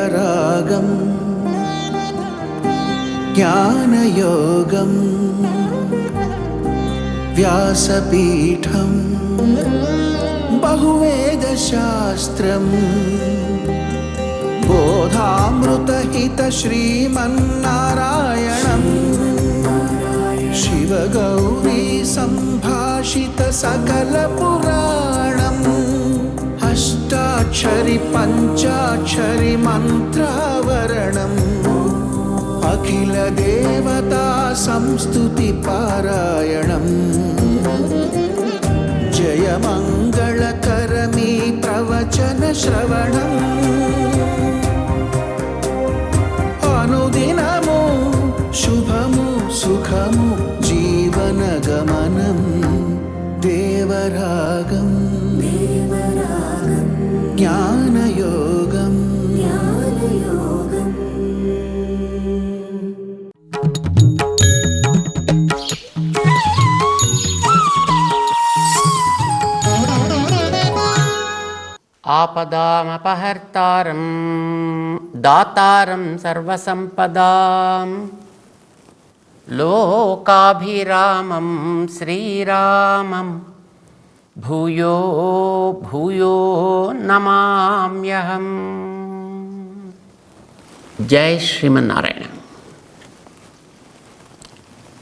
దేవరాగం జ్ఞానయోగం వ్యాసపీఠం బహువేదశాస్త్రం బోధామృతహిత శ్రీమన్నారాయణం శివగౌరీ సంభాషిత సకల పురాణం అష్టాక్షరి పంచాక్షరి మంత్రావరణం అఖిల దేవతా సంస్తుతి పారాయణం జయమంగళకరమీ ప్రవచన శ్రవణం అనుదినము శుభము సుఖము జీవన గమనం దేవరాగం జ్ఞానయోగం ఆపదామపహర్తారం దాతారం సర్వసంపదాం లోకాభిరామం శ్రీరామం భూయో భూయో నమామ్యహం. జై శ్రీమన్నారాయణ.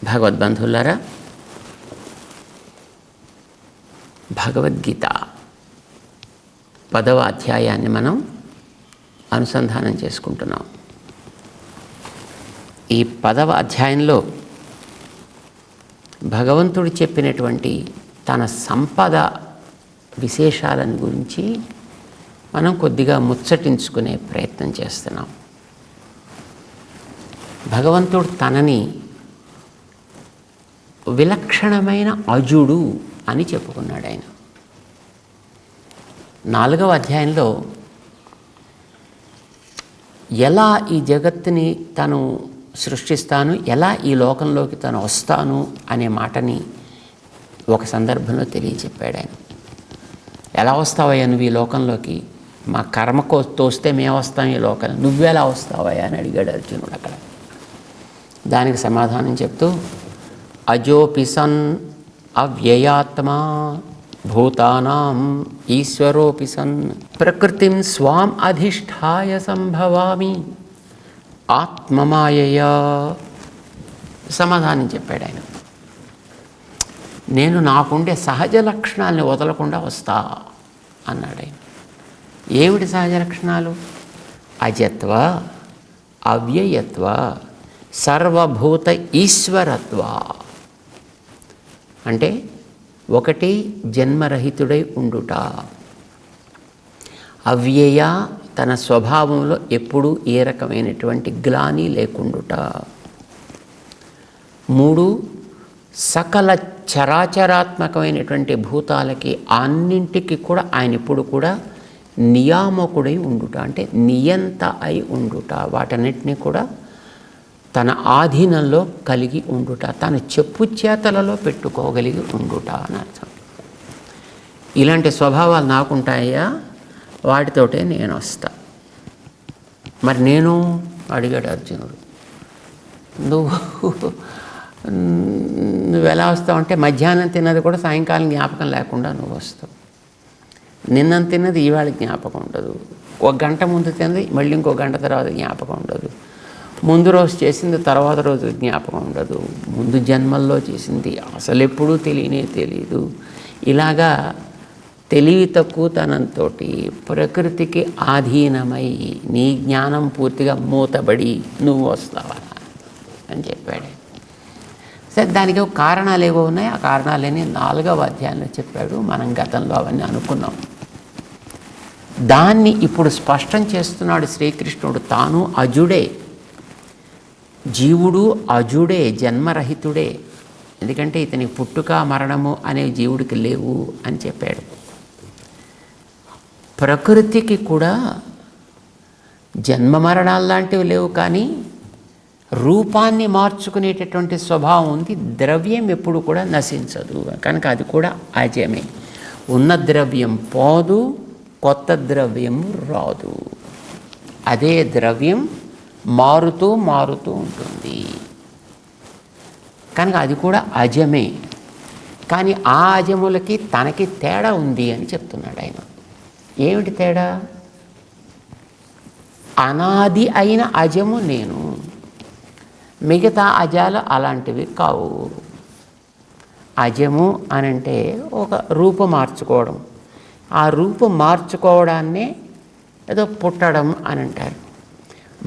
భగవద్బంధులారా, భగవద్గీత 10వ అధ్యాయాన్ని మనం అనుసంధానం చేసుకుంటున్నాం. ఈ 10వ అధ్యాయంలో భగవంతుడు చెప్పినటువంటి తన సంపద విశేషాలను గురించి మనం కొద్దిగా ముచ్చటించుకునే ప్రయత్నం చేస్తున్నాం. భగవంతుడు తనని విలక్షణమైన అజుడు అని చెప్పుకున్నాడు. ఆయన 4వ అధ్యాయంలో ఎలా ఈ జగత్తుని తను సృష్టిస్తాను, ఎలా ఈ లోకంలోకి తను వస్తాను అనే మాటని ఒక సందర్భంలో తెలియచెప్పాడు. ఆయన ఎలా వస్తావయ్యా నువ్వు ఈ లోకంలోకి, మా కర్మకు తోస్తే మేము వస్తాం ఈ లోకం, నువ్వెలా వస్తావయ్యా అని అడిగాడు అర్జునుడు. అక్కడ దానికి సమాధానం చెప్తూ అజోపి సన్ అవ్యయాత్మా భూతానాం ఈశ్వరోపి సన్ ప్రకృతిం స్వాం అధిష్ఠాయ సంభవామి ఆత్మమాయయా. సమాధానం చెప్పాడు ఆయన. నేను నాకుండే సహజ లక్షణాలని వదలకుండా వస్తా అన్నాడు ఆయన. ఏమిటి సహజ లక్షణాలు? అజత్వ, అవ్యయత్వ, సర్వభూత ఈశ్వరత్వ. అంటే ఒకటి జన్మరహితుడై ఉండుట, అవ్యయ తన స్వభావంలో ఎప్పుడూ ఏ రకమైనటువంటి గ్లాని లేకుండుట, 3 సకల చరాచరాత్మకమైనటువంటి భూతాలకి అన్నింటికి కూడా ఆయన ఎప్పుడు కూడా నియామకుడై ఉండుట, అంటే నియంత అయి ఉండుట, వాటన్నిటినీ కూడా తన ఆధీనంలో కలిగి ఉండుట, తన చెప్పు చేతలలో పెట్టుకోగలిగి ఉండుట అని అర్థం. ఇలాంటి స్వభావాలు నాకుంటాయా, వాటితోటే నేను వస్తా. మరి నేను అడిగాడు అర్జునుడు. నువ్వు ఎలా వస్తావు అంటే మధ్యాహ్నం తిన్నది కూడా సాయంకాలం జ్ఞాపకం లేకుండా నువ్వు వస్తావు. నిన్న తిన్నది ఇవాళ జ్ఞాపకం ఉండదు, 1 గంట ముందు తిన్నది మళ్ళీ ఇంకో గంట తర్వాత జ్ఞాపకం ఉండదు, ముందు రోజు చేసింది తర్వాత రోజు జ్ఞాపకం ఉండదు, ముందు జన్మల్లో చేసింది అసలు ఎప్పుడూ తెలియదు. ఇలాగా తెలివి తక్కువతనంతో ప్రకృతికి ఆధీనమై నీ జ్ఞానం పూర్తిగా మూతబడి నువ్వు వస్తావా అని చెప్పాడు. సరే, దానికి కారణాలు ఏవో ఉన్నాయి. ఆ కారణాలన్నీ 4వ అధ్యాయంలో చెప్పాడు. మనం గతంలో అవన్నీ అనుకున్నాం. దాన్ని ఇప్పుడు స్పష్టం చేస్తున్నాడు శ్రీకృష్ణుడు. తాను అజుడే, జీవుడు అజుడే, జన్మరహితుడే. ఎందుకంటే ఇతని పుట్టుక మరణము అనే జీవుడికి లేవు అని చెప్పాడు. ప్రకృతికి కూడా జన్మ మరణాలు లాంటివి లేవు, కానీ రూపాన్ని మార్చుకునేటటువంటి స్వభావం ఉంది. ద్రవ్యం ఎప్పుడు కూడా నశించదు, కనుక అది కూడా అజమే. ఉన్న ద్రవ్యం పోదు, కొత్త ద్రవ్యం రాదు. అదే ద్రవ్యం మారుతూ మారుతూ ఉంటుంది కనుక అది కూడా అజమే. కానీ ఆ అజములకి తనకి తేడా ఉంది అని చెప్తున్నాడు ఆయన. ఏమిటి తేడా? అనాది అయిన అజము నేను, మిగతా అజాలు అలాంటివి కావు. అజము అనంటే ఒక రూపం మార్చుకోవడం, ఆ రూపం మార్చుకోవడాన్నే ఏదో పుట్టడం అని అంటారు.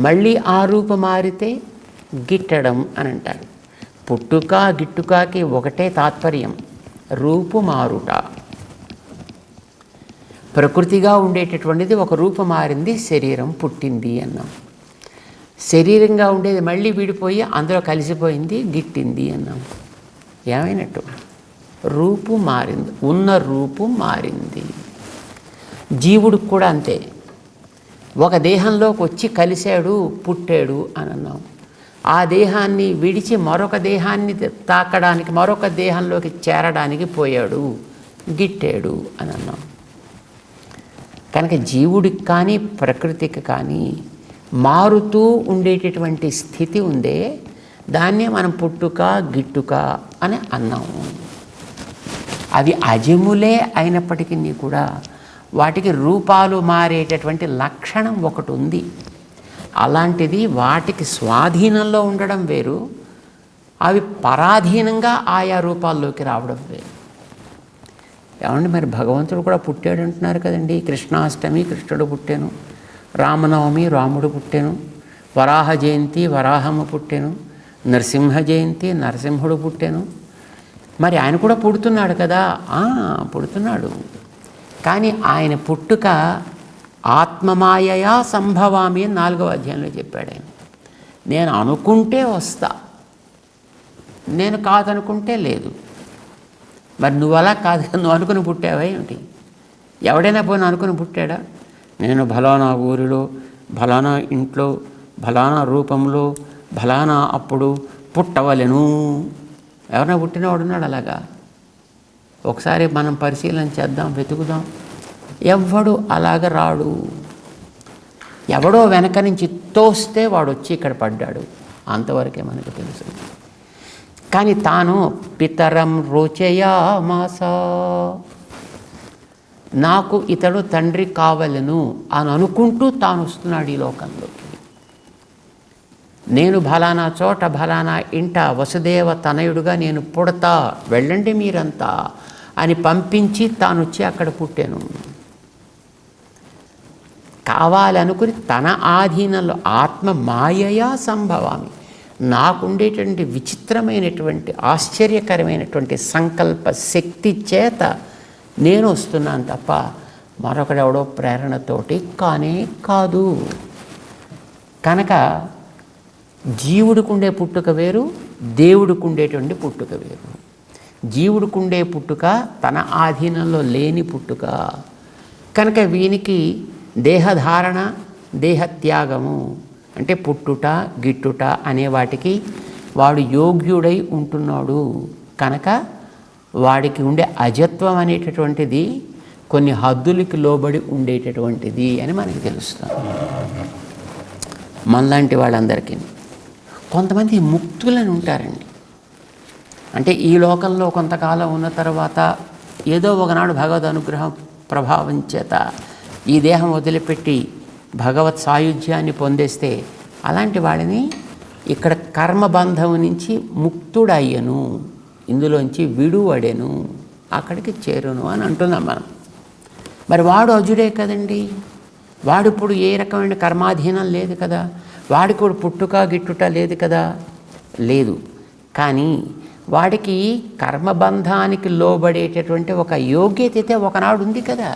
మళ్ళీ ఆ రూపం మారితే గిట్టడం అని అంటారు. పుట్టుక గిట్టుకకి ఒకటే తాత్పర్యం, రూపు మారుట. ప్రకృతిగా ఉండేటటువంటిది ఒక రూపం మారింది, శరీరం పుట్టింది అన్నాం. శరీరంగా ఉండేది మళ్ళీ విడిపోయి అందులో కలిసిపోయింది, గిట్టింది అన్నాం. ఏమైనట్టు? రూపు మారింది, ఉన్న రూపు మారింది. జీవుడికి కూడా అంతే. ఒక దేహంలోకి వచ్చి కలిశాడు, పుట్టాడు అని అన్నాం. ఆ దేహాన్ని విడిచి మరొక దేహాన్ని తాకడానికి, మరొక దేహంలోకి చేరడానికి పోయాడు, గిట్టాడు అని అన్నాం. కనుక జీవుడికి కానీ ప్రకృతికి కానీ మారుతూ ఉండేటటువంటి స్థితి ఉందే, దాన్నే మనం పుట్టుక గిట్టుక అని అన్నాము. అవి అజములే అయినప్పటికీ కూడా వాటికి రూపాలు మారేటటువంటి లక్షణం ఒకటి ఉంది. అలాంటిది వాటికి స్వాధీనంలో ఉండడం వేరు, అవి పరాధీనంగా ఆయా రూపాల్లోకి రావడం వేరు. ఏమండి, మరి భగవంతుడు కూడా పుట్టాడు అంటున్నారు కదండి. కృష్ణాష్టమి కృష్ణుడు పుట్టాను, రామనవమి రాముడు పుట్టాను, వరాహ జయంతి వరాహము పుట్టాను, నరసింహ జయంతి నరసింహుడు పుట్టాను. మరి ఆయన కూడా పుడుతున్నాడు కదా. పుడుతున్నాడు. కానీ ఆయన పుట్టుక ఆత్మమాయయా సంభవామి అని 4వ అధ్యాయంలో చెప్పాడు ఆయన. నేను అనుకుంటే వస్తా, నేను కాదనుకుంటే లేదు. మరి నువ్వు అలా కాదు, నువ్వు అనుకుని పుట్టావా ఏమిటి? ఎవడైనా పోయినా అనుకుని పుట్టాడా? నేను ఫలానా ఊరిలో, ఫలానా ఇంట్లో, ఫలానా రూపంలో, ఫలానా అప్పుడు పుట్టవలెను. ఎవరైనా పుట్టినవాడున్నాడు అలాగా? ఒకసారి మనం పరిశీలన చేద్దాం, వెతుకుదాం. ఎవ్వడు అలాగ రాడు. ఎవడో వెనక నుంచి తోస్తే వాడు వచ్చి ఇక్కడ పడ్డాడు, అంతవరకే మనకు తెలుసు. కానీ తాను పితరం రోచయామాస, నాకు ఇతడు తండ్రి కావలను అని అనుకుంటూ తాను వస్తున్నాడు ఈ లోకంలోకి. నేను ఫలానా చోట ఫలానా ఇంట వసుదేవ తనయుడుగా నేను పుడతా, వెళ్ళండి మీరంతా అని పంపించి తాను వచ్చి అక్కడ పుట్టాను. కావాలనుకుని తన ఆధీనంలో ఆత్మ మాయయా సంభవామి, నాకుండేటువంటి విచిత్రమైనటువంటి ఆశ్చర్యకరమైనటువంటి సంకల్ప శక్తి చేత నేను వస్తున్నాను తప్ప మరొకడెవడో ప్రేరణతోటి కానే కాదు. కనుక జీవుడికుండే పుట్టుక వేరు, దేవుడికుండేటువంటి పుట్టుక వేరు. జీవుడికుండే పుట్టుక తన ఆధీనంలో లేని పుట్టుక. కనుక వీనికి దేహధారణ, దేహత్యాగము అంటే పుట్టుట గిట్టుట అనే వాటికి వాడు యోగ్యుడై ఉంటున్నాడు. కనుక వాడికి ఉండే అజత్వం అనేటటువంటిది కొన్ని హద్దులకి లోబడి ఉండేటటువంటిది అని మనకి తెలుస్తుంది. మనలాంటి వాళ్ళందరికీ. కొంతమంది ముక్తులని ఉంటారండి. అంటే ఈ లోకంలో కొంతకాలం ఉన్న తర్వాత ఏదో ఒకనాడు భగవద్ అనుగ్రహం ప్రభావం చేత ఈ దేహం వదిలిపెట్టి భగవత్ సాయుధ్యాన్ని పొందేస్తే అలాంటి వాడిని ఇక్కడ కర్మబంధం నుంచి ముక్తుడయ్యను, ఇందులోంచి విడువడెను, అక్కడికి చేరును అని అంటున్నాం మనం. మరి వాడు అజుడే కదండి. వాడు ఇప్పుడు ఏ రకమైన కర్మాధీనం లేదు కదా, వాడికి కూడా పుట్టుక గిట్టుట లేదు కదా, లేదు. కానీ వాడికి కర్మబంధానికి లోబడేటటువంటి ఒక యోగ్యత అయితే ఒకనాడు ఉంది కదా,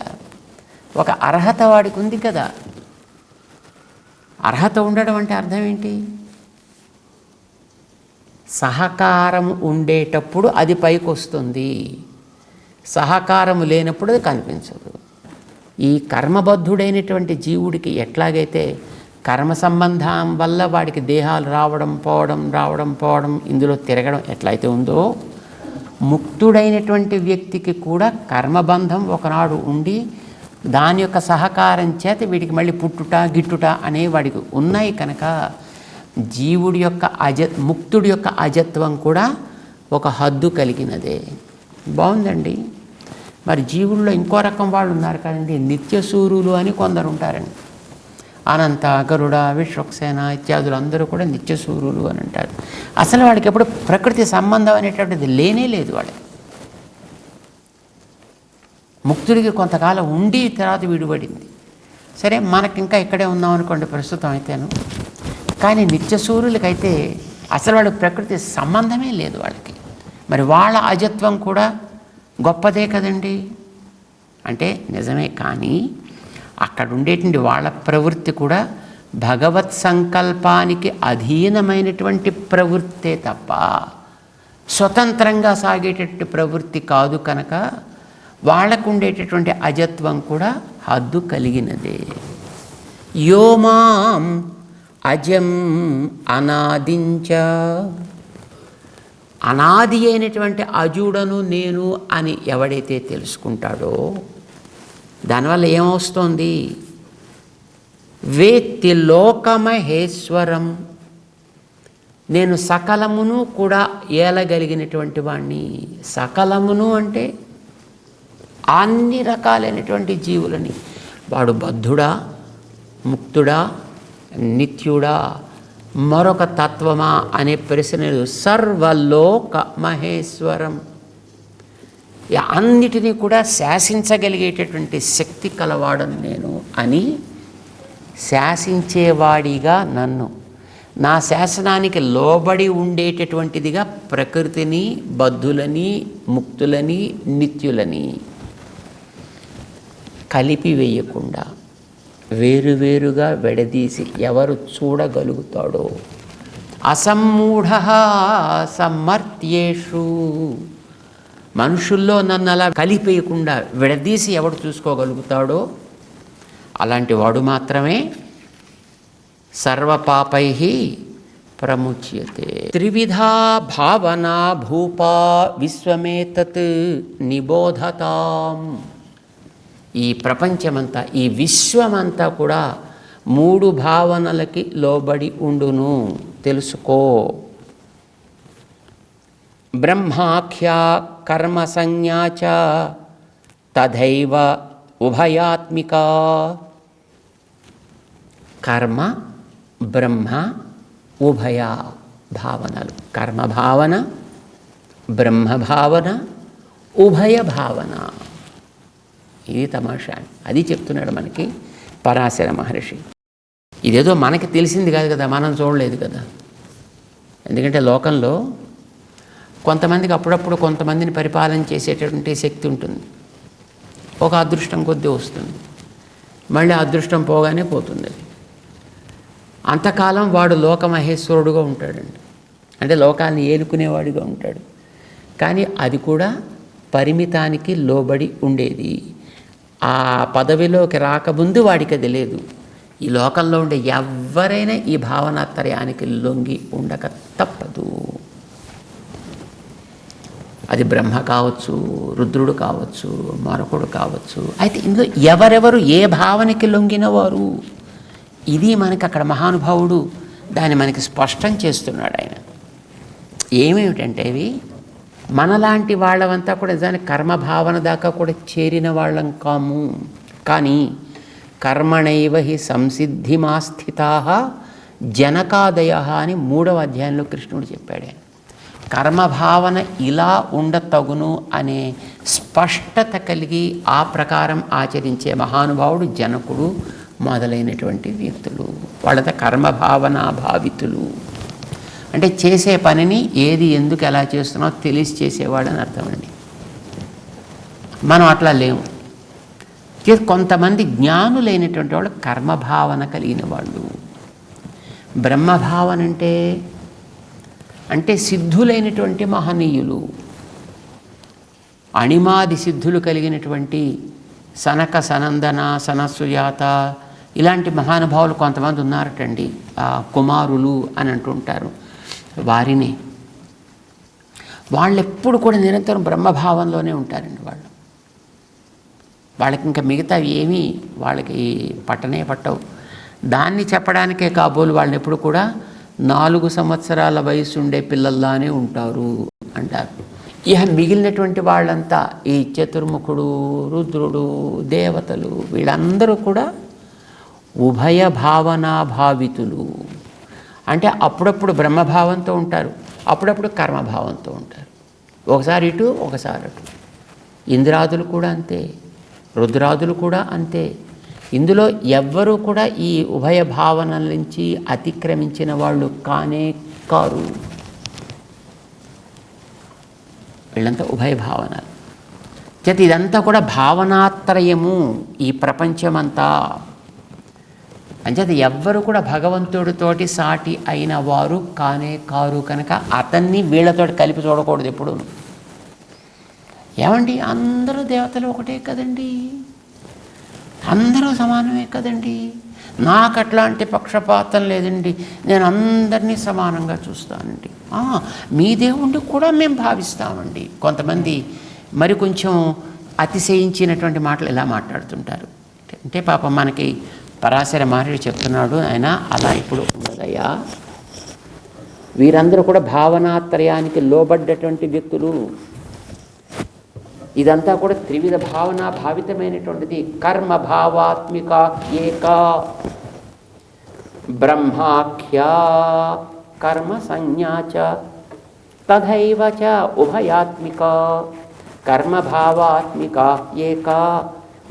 ఒక అర్హత వాడికి ఉంది కదా. అర్హత ఉండడం అంటే అర్థం ఏంటి? సహకారం ఉండేటప్పుడు అది పైకి వస్తుంది, సహకారం లేనప్పుడు అది కనిపించదు. ఈ కర్మబద్ధుడైనటువంటి జీవుడికి ఎట్లాగైతే కర్మ సంబంధం వల్ల వాడికి దేహాలు రావడం పోవడం ఇందులో తిరగడం ఎట్లయితే ఉందో, ముక్తుడైనటువంటి వ్యక్తికి కూడా కర్మబంధం ఒకనాడు ఉండి దాని యొక్క సహకారం చేత వీడికి మళ్ళీ పుట్టుట గిట్టుట అనే వాడికి ఉన్నాయి కనుక జీవుడి యొక్క ముక్తుడి యొక్క అజత్వం కూడా ఒక హద్దు కలిగినదే. బాగుందండి. మరి జీవుల్లో ఇంకో రకం వాళ్ళు ఉన్నారు కదండి, నిత్యసూరులు అని కొందరు ఉంటారండి. అనంత, గరుడ, విశ్వక్సేన ఇత్యాదులు అందరూ కూడా నిత్యసూరులు అని అంటారు. అసలు వాడికి ఎప్పుడు ప్రకృతి సంబంధం అనేటువంటిది లేనే లేదు. వాడికి ముక్తుడికి కొంతకాలం ఉండి తర్వాత విడిపడింది. సరే, మనకి ఇంకా ఇక్కడే ఉన్నాం అనుకోండి ప్రస్తుతం అయితేను. కానీ నిత్యసూరులకైతే అసలు వాళ్ళకి ప్రకృతి సంబంధమే లేదు వాళ్ళకి. మరి వాళ్ళ అజత్వం కూడా గొప్పదే కదండి. అంటే నిజమే, కానీ అక్కడ ఉండేటువంటి వాళ్ళ ప్రవృత్తి కూడా భగవత్ సంకల్పానికి అధీనమైనటువంటి ప్రవృత్తే తప్ప స్వతంత్రంగా సాగేటటువంటి ప్రవృత్తి కాదు కనుక వాళ్ళకు ఉండేటటువంటి అజత్వం కూడా హద్దు కలిగినదే. యోమాం అజం అనాదించ, అనాది అయినటువంటి అజుడను నేను అని ఎవడైతే తెలుసుకుంటాడో దానివల్ల ఏమవుస్తోంది? వేత్తి లోకమహేశ్వరం, నేను సకలమును కూడా ఏలగలిగినటువంటి వాణ్ణి. సకలమును అంటే అన్ని రకాలైనటువంటి జీవులని. వాడు బద్ధుడా, ముక్తుడా, నిత్యుడా, మరొక తత్వమా అనే ప్రశ్నలు. సర్వలోక మహేశ్వరం, అన్నిటినీ కూడా శాసించగలిగేటటువంటి శక్తి కలవాడను నేను అని శాసించేవాడిగా నన్ను, నా శాసనానికి లోబడి ఉండేటటువంటిదిగా ప్రకృతిని, బద్ధులని, ముక్తులని, నిత్యులని కలిపివేయకుండా వేరువేరుగా విడదీసి ఎవరు చూడగలుగుతాడో. అసమ్మూఢ సమ్మర్త్యేషు, మనుషుల్లో నన్ను అలా కలిపేయకుండా విడదీసి ఎవడు చూసుకోగలుగుతాడో అలాంటి వాడు మాత్రమే సర్వపాపై ప్రముచ్యతే. త్రివిధా భావనా భూపా విశ్వమేతత్ నిబోధతాం. ఈ ప్రపంచమంతా, ఈ విశ్వమంతా కూడా 3 భావనలకి లోబడి ఉండును, తెలుసుకో. బ్రహ్మాఖ్యా కర్మ సంజ్ఞా చ తథైవ ఉభయాత్మికా. కర్మ, బ్రహ్మ, ఉభయ భావనలు. కర్మ భావన, బ్రహ్మ భావన, ఉభయ భావన. ఇది తమాషా. అది చెప్తున్నాడు మనకి పరాశర మహర్షి. ఇదేదో మనకి తెలిసింది కాదు కదా, మనం చూడలేదు కదా. ఎందుకంటే లోకంలో కొంతమందికి అప్పుడప్పుడు కొంతమందిని పరిపాలన చేసేటటువంటి శక్తి ఉంటుంది. ఒక అదృష్టం కొద్దీ వస్తుంది, మళ్ళీ అదృష్టం పోగానే పోతుంది. అది అంతకాలం వాడు లోకమహేశ్వరుడుగా ఉంటాడండి, అంటే లోకాన్ని ఏలుకునేవాడిగా ఉంటాడు. కానీ అది కూడా పరిమితానికి లోబడి ఉండేది. ఆ పదవిలోకి రాకముందు వాడికి అది లేదు. ఈ లోకంలో ఉండే ఎవరైనా ఈ భావనాత్రయానికి లొంగి ఉండక తప్పదు. అది బ్రహ్మ కావచ్చు, రుద్రుడు కావచ్చు, మరొకడు కావచ్చు. అయితే ఇందులో ఎవరెవరు ఏ భావనకి లొంగిన వారు, ఇది మనకి అక్కడ మహానుభావుడు దాన్ని మనకి స్పష్టం చేస్తున్నాడు ఆయన. ఏమేమిటంటే అవి మనలాంటి వాళ్ళవంతా కూడా నిజానికి కర్మభావన దాకా కూడా చేరిన వాళ్ళం కాము. కానీ కర్మణైవ హి సంసిద్ధిమాస్థితా జనకాదయ అని 3వ అధ్యాయంలో కృష్ణుడు చెప్పాడు. కర్మభావన ఇలా ఉండతగును అనే స్పష్టత కలిగి ఆ ప్రకారం ఆచరించే మహానుభావుడు జనకుడు మొదలైనటువంటి వ్యక్తులు. వాళ్ళతో కర్మభావనా భావితులు. అంటే చేసే పనిని ఏది ఎందుకు ఎలా చేస్తున్నావు తెలిసి చేసేవాడని అర్థమండి. మనం అట్లా లేము. కొంతమంది జ్ఞానులైనటువంటి వాళ్ళు కర్మభావన కలిగిన వాళ్ళు. బ్రహ్మభావన అంటే సిద్ధులైనటువంటి మహనీయులు, అణిమాది సిద్ధులు కలిగినటువంటి సనక, సనందన, సనసుజాత ఇలాంటి మహానుభావులు కొంతమంది ఉన్నారటండి. కుమారులు అని అంటుంటారు వారిని. వాళ్ళు ఎప్పుడు కూడా నిరంతరం బ్రహ్మభావంలోనే ఉంటారండి. వాళ్ళకి ఇంకా మిగతా ఏమీ వాళ్ళకి పట్టనే పట్టవు. దాన్ని చెప్పడానికే కాబోలు వాళ్ళని ఎప్పుడు కూడా 4 సంవత్సరాల వయసు ఉండే పిల్లల్లానే ఉంటారు అంటారు. ఇక మిగిలినటువంటి వాళ్ళంతా ఈ చతుర్ముఖుడు, రుద్రుడు, దేవతలు వీళ్ళందరూ కూడా ఉభయ భావనా భావితులు. అంటే అప్పుడప్పుడు బ్రహ్మభావంతో ఉంటారు, అప్పుడప్పుడు కర్మభావంతో ఉంటారు. ఒకసారి ఇటు ఒకసారి అటు. ఇంద్రాదులు కూడా అంతే, రుద్రాదులు కూడా అంతే. ఇందులో ఎవ్వరూ కూడా ఈ ఉభయ భావనల నుంచి అతిక్రమించిన వాళ్ళు కానే కారు. వీళ్ళంతా ఉభయ భావనలు చేత ఇదంతా కూడా భావనాత్రయము ఈ ప్రపంచమంతా. అంచేత ఎవ్వరు కూడా భగవంతుడితోటి సాటి అయిన వారు కానే కారు కనుక అతన్ని వీళ్ళతోటి కలిపి చూడకూడదు ఎప్పుడు. ఏమండి, అందరూ దేవతలు ఒకటే కదండి, అందరూ సమానమే కదండి, నాకు అట్లాంటి పక్షపాతం లేదండి, నేను అందరినీ సమానంగా చూస్తానండి, మీ దేవుణ్ణి కూడా మేము భావిస్తామండి. కొంతమంది మరి కొంచెం అతిశయించినటువంటి మాటలు ఇలా మాట్లాడుతుంటారు. అంటే పాపం మనకి పరాశర మహర్షి చెప్తున్నాడు, ఆయన అలా ఇప్పుడు ఉండదయ్యా, వీరందరూ కూడా భావనాత్రయానికి లోబడ్డటువంటి వ్యక్తులు. ఇదంతా కూడా త్రివిధ భావన భావితమైనటువంటిది. కర్మ భావాత్మిక ఏక బ్రహ్మాఖ్యా కర్మ సంజ్ఞాచ తథైవ చ ఉభయాత్మిక కర్మ భావాత్మిక ఏక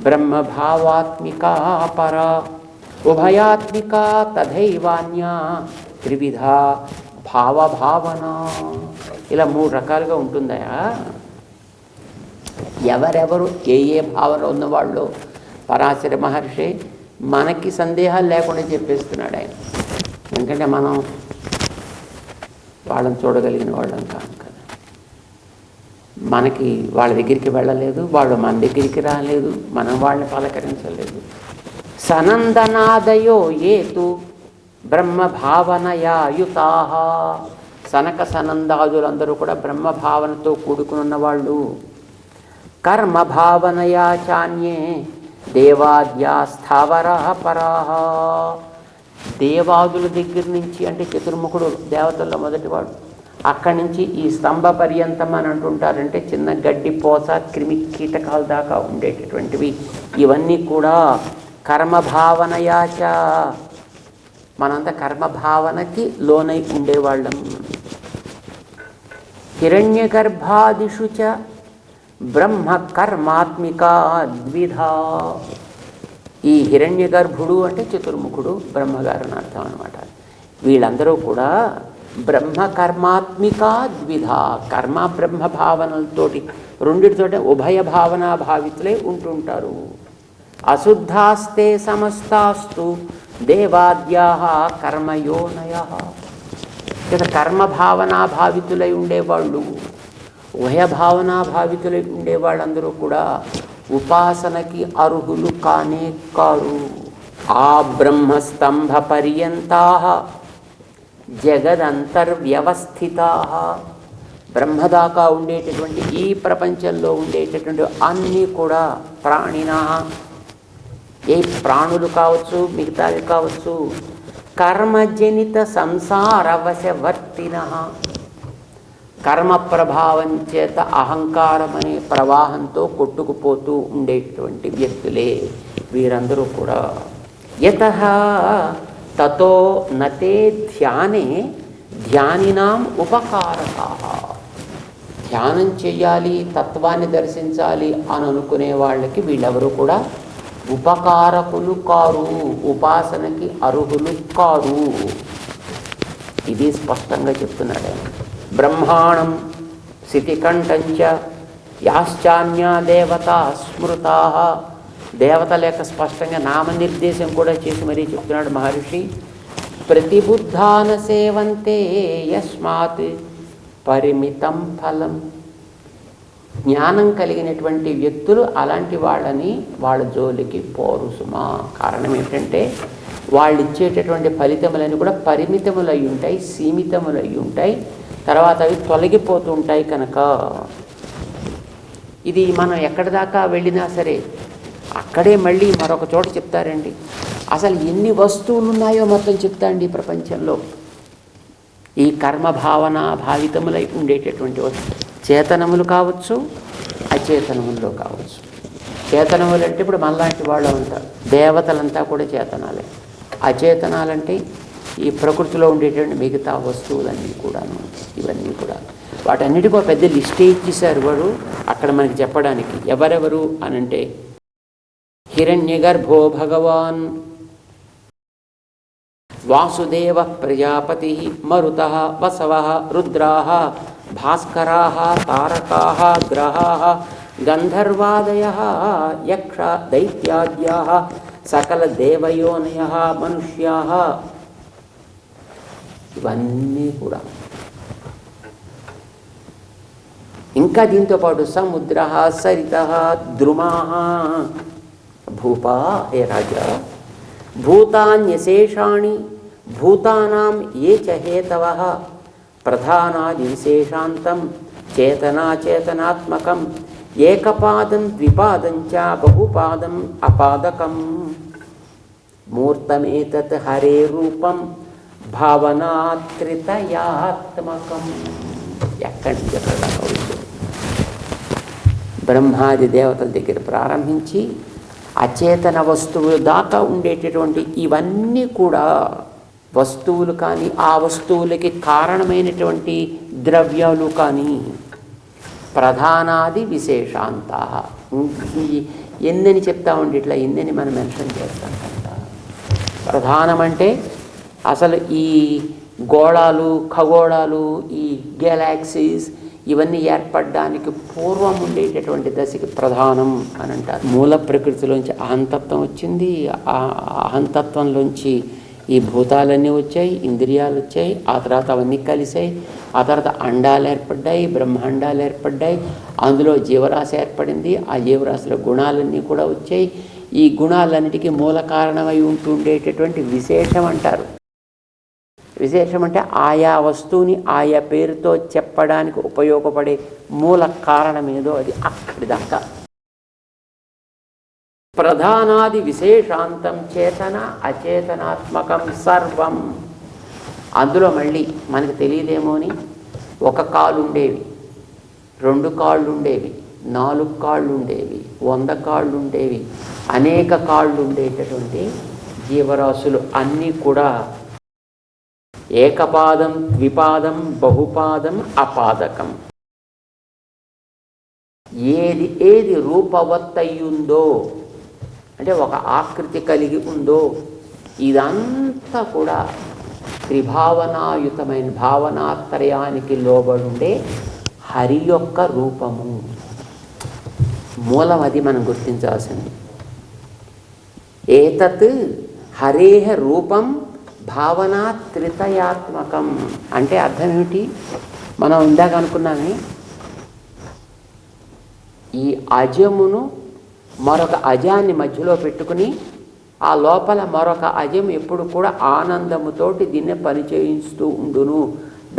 బ్రహ్మ భావాత్మిక పర ఉభయాత్మిక తథైవాన్యా త్రివిధ భావభావన. ఇలా 3 రకాలుగా ఉంటుందయా. ఎవరెవరు ఏ ఏ భావన ఉన్నవాళ్ళు పరాశర మహర్షి మనకి సందేహాలు లేకుండా చెప్పేస్తున్నాడు ఆయన. ఎందుకంటే మనం వాళ్ళని చూడగలిగిన వాళ్ళం కాదు కదా, మనకి వాళ్ళ దగ్గరికి వెళ్ళలేదు, వాళ్ళు మన దగ్గరికి రాలేదు, మనం వాళ్ళని పలకరించలేదు. సనందనాదయో ఏతు బ్రహ్మభావనయా యుతాః. సనక సనందాదులందరూ కూడా బ్రహ్మభావనతో కూడుకుని ఉన్నవాళ్ళు. కర్మభావనయా చాన్యే దేవాద్యా స్థావరా పరాః. దేవాదుల దగ్గర నుంచి, అంటే చతుర్ముఖుడు దేవతల్లో మొదటివాడు, అక్కడి నుంచి ఈ స్తంభ పర్యంతం అని అంటుంటారంటే చిన్న గడ్డి పోస క్రిమి కీటకాల దాకా ఉండేటటువంటివి. ఇవన్నీ కూడా కర్మభావనయాచ, మనంతా కర్మభావనకి లోనై ఉండేవాళ్ళం. హిరణ్య గర్భాదిషు చ బ్రహ్మ కర్మాత్మిక ద్విధా. ఈ హిరణ్య గర్భుడు అంటే చతుర్ముఖుడు, బ్రహ్మగారు అని అర్థం అనమాట. వీళ్ళందరూ కూడా బ్రహ్మ కర్మాత్మిక ద్విధ, కర్మ బ్రహ్మ భావనలతోటి రెండిటితోటి ఉభయ భావనా భావితులై ఉంటుంటారు. అశుద్ధాస్తే సమస్తాస్తు దేవాద్యాః కర్మయోనయః. ఇక్కడ కర్మ భావనా భావితులై ఉండేవాళ్ళు, ఉభయ భావనా భావితులై ఉండేవాళ్ళందరూ కూడా ఉపాసనకి అర్హులు కానే కారు. ఆ బ్రహ్మస్తంభ పర్యంతాః జగదంతర్వ్యవస్థితాః. బ్రహ్మదాకా ఉండేటటువంటి ఈ ప్రపంచంలో ఉండేటటువంటి అన్నీ కూడా ప్రాణినా, ఏ ప్రాణులు కావచ్చు మిగతావి కావచ్చు, కర్మజనిత సంసారవశవర్తినః. కర్మ ప్రభావం చేత అహంకారం అనే ప్రవాహంతో కొట్టుకుపోతూ ఉండేటువంటి వ్యక్తులే వీరందరూ కూడా. యతః తతో నతే ధ్యానే ధ్యానినాం ఉపకారకాః. ధ్యానం చెయ్యాలి, తత్వాన్ని దర్శించాలి అని అనుకునే వాళ్ళకి వీళ్ళెవరూ కూడా ఉపకారకులు కారు, ఉపాసనకి అర్హులు కారు. ఇది స్పష్టంగా చెప్తున్నాడు ఆయన. బ్రహ్మాణం శితికంఠంచ యాశ్చాన్యా దేవతా స్మృతాః. దేవతల యొక్క స్పష్టంగా నామనిర్దేశం కూడా చేసి మరీ చెప్తున్నాడు మహర్షి. ప్రతిబుద్ధాన సేవంతే యస్మాత్ పరిమితం ఫలం. జ్ఞానం కలిగినటువంటి వ్యక్తులు అలాంటి వాళ్ళని వాళ్ళ జోలికి పోరు సుమా. కారణం ఏమిటంటే వాళ్ళు ఇచ్చేటటువంటి ఫలితములన్నీ కూడా పరిమితములై ఉంటాయి, సీమితములై ఉంటాయి, తర్వాత అవి తొలగిపోతూ ఉంటాయి కనుక. ఇది మనం ఎక్కడి దాకా వెళ్ళినా సరే అక్కడే మళ్ళీ మరొక చోట చెప్తారండి, అసలు ఎన్ని వస్తువులు ఉన్నాయో మొత్తం చెప్తాండి ఈ ప్రపంచంలో. ఈ కర్మ భావన భావితములై ఉండేటటువంటి చేతనములు కావచ్చు, అచేతనముల్లో కావచ్చు. చేతనములు అంటే ఇప్పుడు మనలాంటి వాళ్ళు ఉంటారు, దేవతలంతా కూడా చేతనాలే. అచేతనాలంటే ఈ ప్రకృతిలో ఉండేటువంటి మిగతా వస్తువులన్నీ కూడాను, ఇవన్నీ కూడా. వాటన్నిటికీ ఒక పెద్ద లిస్టే ఇచ్చేశారు వాడు అక్కడ మనకి చెప్పడానికి. ఎవరెవరు అనంటే హిరణ్యగర్భో భగవాన్, వాసుదేవ ప్రజాపతి, మరుత, వసవ, రుద్రా, భాస్కరా, తారకా, గ్రహా, గంధర్వాదయ, యక్ష దైత్యాద్యా, సకల దేవయోనయ, మనుష్యా. ఇవన్నీ కూడా. ఇంకా దీంతో పాటు సముద్ర, సరిత, ద్రుమా. భూపా, హే రాజా, భూతాన్యశేషాణి భూతానాం ఏ చ హేతవః ప్రధానాది విశేషాంతం చేతనాచేతనాత్మకం ఏకపాదం ద్విపాదం చ బహుపాదం అపాదకం మూర్తమేతత్ హరే రూపం భావనాత్రితయాత్మకం. ఎక్కడి నుంచి ఎక్కడ బ్రహ్మాది దేవతల దగ్గర ప్రారంభించి అచేతన వస్తువులు దాకా ఉండేటటువంటి ఇవన్నీ కూడా వస్తువులు కానీ, ఆ వస్తువులకి కారణమైనటువంటి ద్రవ్యాలు కానీ, ప్రధానాది విశేషాంత. ఎన్నని చెప్తామండి, ఇట్లా ఎన్నని మనం మెన్షన్ చేస్తాం కనుక. ప్రధానమంటే అసలు ఈ గోళాలు, ఖగోళాలు, ఈ గెలాక్సీస్ ఇవన్నీ ఏర్పడడానికి పూర్వం ఉండేటటువంటి దశకి ప్రధానం అని అంటారు. మూల ప్రకృతిలోంచి అహంతత్వం వచ్చింది. ఆ అహంతత్వంలోంచి ఈ భూతాలన్నీ వచ్చాయి, ఇంద్రియాలు వచ్చాయి, ఆ తర్వాత అవన్నీ కలిసాయి, ఆ తర్వాత అండాలు ఏర్పడ్డాయి, బ్రహ్మాండాలు ఏర్పడ్డాయి, అందులో జీవరాశి ఏర్పడింది, ఆ జీవరాశిలో గుణాలన్నీ కూడా వచ్చాయి. ఈ గుణాలన్నిటికీ మూల కారణమై ఉంటుండేటటువంటి విశేషం అంటారు. విశేషం అంటే ఆయా వస్తువుని ఆయా పేరుతో చెప్పడానికి ఉపయోగపడే మూల కారణమేదో అది అక్కడి దాకా. ప్రధానాది విశేషాంతం చేతన అచేతనాత్మకం సర్వం. అందులో మళ్ళీ మనకు తెలియదేమో అని ఒక కాలు ఉండేవి, 2 కాళ్ళు ఉండేవి, 4 కాళ్ళు ఉండేవి, 100 కాళ్ళు ఉండేవి, అనేక కాళ్ళు ఉండేటటువంటి జీవరాశులు అన్నీ కూడా ఏకపాదం, ద్విపాదం, బహుపాదం, అపాదకం. ఏది ఏది రూపవత్తయ్యుందో అంటే ఒక ఆకృతి కలిగి ఉందో ఇదంతా కూడా త్రిభావనాయుతమైన భావనాత్రయానికి లోబడుండే హరి యొక్క రూపము. మూలం అది మనం గుర్తించాల్సింది. ఏతత్ హరేహ రూపం భావనా త్రితయాత్మకం అంటే అర్థం ఏమిటి? మనం ఇందాక అనుకున్నామే, ఈ అజమును మరొక అజాన్ని మధ్యలో పెట్టుకుని ఆ లోపల మరొక అజం ఎప్పుడు కూడా ఆనందముతోటి దీన్ని పనిచేయిస్తూ ఉండును.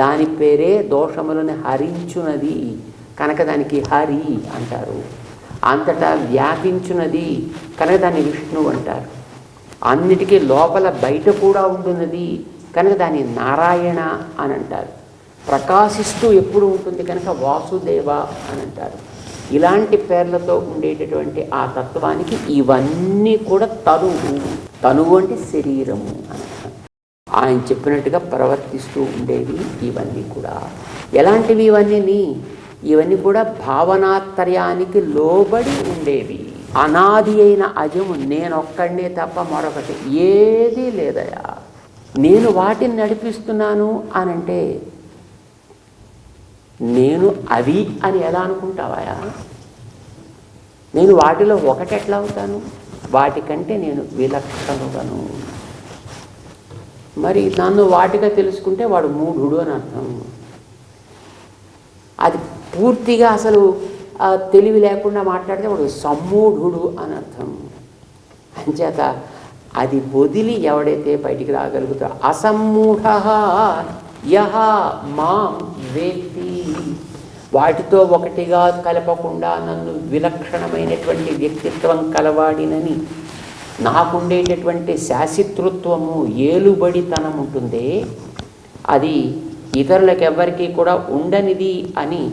దాని పేరే దోషములను హరించునది కనుక దానికి హరి అంటారు. అంతటా వ్యాపించున్నది కనుక దాన్ని విష్ణువు అంటారు. అన్నిటికీ లోపల బయట కూడా ఉంటున్నది కనుక దాన్ని నారాయణ అని అంటారు. ప్రకాశిస్తూ ఎప్పుడు ఉంటుంది కనుక వాసుదేవ అని అంటారు. ఇలాంటి పేర్లతో ఉండేటటువంటి ఆ తత్వానికి ఇవన్నీ కూడా తనువు అంటే శరీరము అని ఆయన చెప్పినట్టుగా ప్రవర్తిస్తూ ఉండేవి. ఇవన్నీ కూడా ఎలాంటివి? ఇవన్నీ కూడా భావనాత్రయానికి లోబడి ఉండేవి. అనాది అయిన అజము నేనొక్కడే తప్ప మరొకటి ఏదీ లేదయా. నేను వాటిని నడిపిస్తున్నాను అనంటే నేను అవి అని ఎలా అనుకుంటావాయా? నేను వాటిలో ఒకటి ఎట్లా అవుతాను? వాటికంటే నేను విలక్షణుడను. మరి నన్ను వాటిగా తెలుసుకుంటే వాడు మూఢుడు అని అర్థం. అది పూర్తిగా అసలు తెలివి లేకుండా మాట్లాడితే వాడు సమ్మూఢుడు అని అర్థం. అంచేత అది వదిలి ఎవడైతే బయటికి రాగలుగుతాడో అసమ్మూఢ యహ మాం వేత్తి వాటితో ఒకటిగా కలపకుండా నన్ను విలక్షణమైనటువంటి వ్యక్తిత్వం కలవాడినని నాకుండేటటువంటి శాసితృత్వము, ఏలుబడితనం ఉంటుందే, అది ఇతరులకు ఎవ్వరికీ కూడా ఉండనిది అని,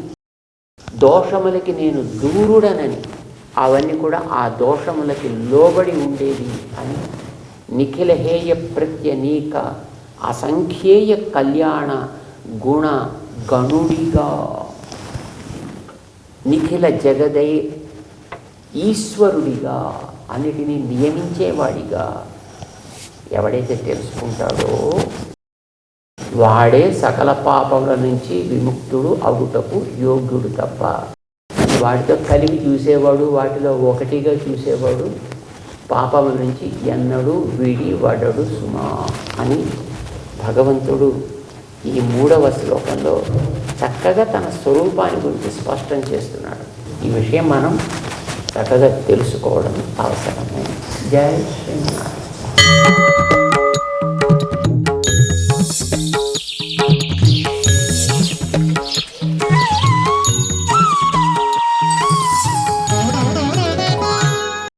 దోషములకి నేను దూరుడనని, అవన్నీ కూడా ఆ దోషములకి లోబడి ఉండేది అని, నిఖిలహేయ ప్రత్యనీక అసంఖ్యేయ కళ్యాణ గుణ గణుడిగా, నిఖిల జగదై ఈశ్వరుడిగా, అన్నిటినీ నియమించేవాడిగా ఎవడైతే తెలుసుకుంటాడో వాడే సకల పాపముల నుంచి విముక్తుడు అగుటకు యోగ్యుడు తప్ప. వాటితో కలిపి చూసేవాడు, వాటిలో ఒకటిగా చూసేవాడు పాపముల నుంచి ఎన్నడూ విడివడడు సుమా అని భగవంతుడు ఈ 3వ శ్లోకంలో చక్కగా తన స్వరూపాన్ని గురించి స్పష్టం చేస్తున్నాడు. ఈ విషయం మనం చక్కగా తెలుసుకోవడం అవసరమే. జై శ్రీనారాయణ.